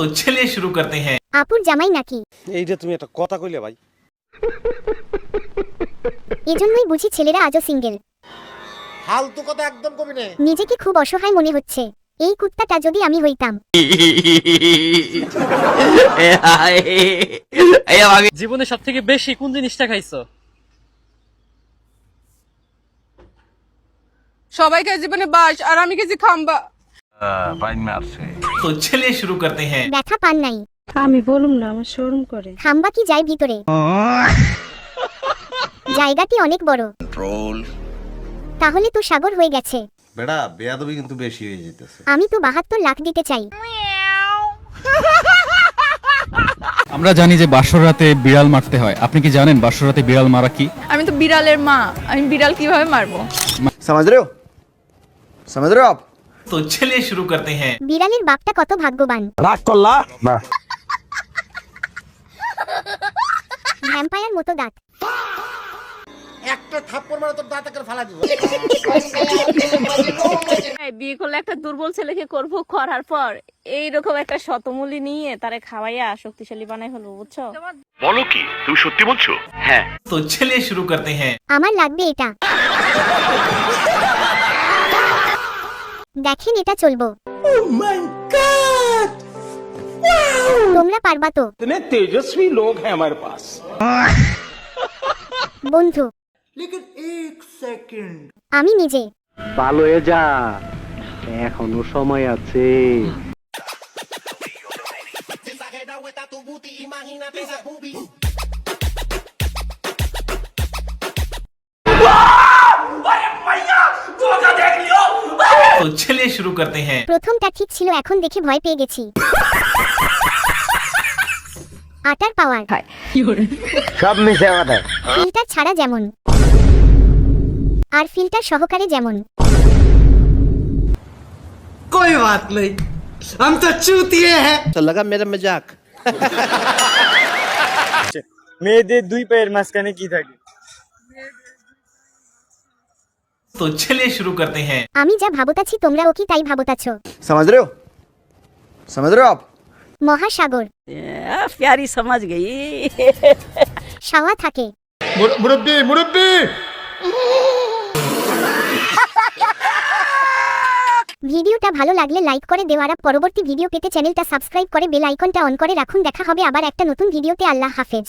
तो चलिए शुरू करते हैं। আপুর জামাই নাকি? এইটা তুমি একটা কথা কইলে ভাই। এজন্যই বুঝি ছেলেরা আজও সিঙ্গেল। ফালতু কথা একদম কবি না। নিজেকে খুব অসহায় মনে হচ্ছে। এই কুত্তাটা যদি আমি হইতাম। জীবনে সবথেকে বেশি কোন জিনিসটা খাইছো? সবাই খায় জীবনে বাস আর আমি খেয়েছি খাম্বা। तो चलिए शुरू करते हैं। ব্যথা পান নাই। আমি বলুম না, আমার শরম করে। খাম্বা কি যায় ভিতরে? জায়গাটি অনেক বড়। তাহলে তো সাগর হয়ে গেছে। বেটা বেয়াদবি কিন্তু বেশি হয়ে যেতেছে। আমি তো 72 লাখ দিতে চাই। আমরা জানি যে বাসর রাতে বিড়াল মারতে হয়। আপনি কি জানেন বাসর রাতে বিড়াল মারা কি? আমি তো বিড়ালের মা, আমি বিড়াল কিভাবে মারবো? समझ रहे हो? समझ रहे हो आप? तो चलिए शुरू करते हैं। বিড়ালের বাপটা কত ভাগ্যবান। রাগ করলা না। ভ্যাম্পায়ার মতো দাঁত। একটা থাপ্পড় মারা তোর দাঁত করে ফালা দিব। বিয়ে করলে একটা দুর্বল ছেলেকে করবো, করার পর এইরকম একটা শতমূলী নিয়ে তারে খাওয়াইয়া শক্তিশালী বানাই ফেলবো, বুঝছো? বলো কি তুমি সত্যি বলছো? হ্যাঁ। तो चलिए शुरू करते हैं। আমার লাগবে এটা। দেখেন এটা চলবো। তোমরা পারবা তো? इतने तेजस्वी लोग हैं हमारे पास। বন্ধু लेकिन एक सेकंड। আমি নিজে। ভালো হয়ে যা, এখনো সময় আছে। तो चलिए शुरू करते हैं। প্রথমটা ঠিক ছিল, এখন দেখে ভয় পেয়ে গেছি। আটার পাওয়ার সব মিশে কথা। ফিল্টার ছাড়া যেমন আর ফিল্টার সহকারে যেমন। कोई बात नहीं, हम तो चूतिए हैं। तो लगा मेरा मजाक। মেয়েদের দুই পায়ের মাঝখানে কি থাকে? तो चलिए शुरू करते हैं। আমি যা ভাবতাছি তোমরাও কি তাই ভাবতাছো? समझ रहे हो? समझ रहे हो आप? মহাসাগর প্যারি সমাজ গই। শাওয়া থাকে। মুরব্বি মুরব্বি। ভিডিওটা ভালো লাগলে লাইক করে দেওয়ার আর পরবর্তী ভিডিও পেতে চ্যানেলটা সাবস্ক্রাইব করে বেল আইকনটা অন করে রাখুন। দেখা হবে আবার একটা নতুন ভিডিওতে। আল্লাহ হাফেজ।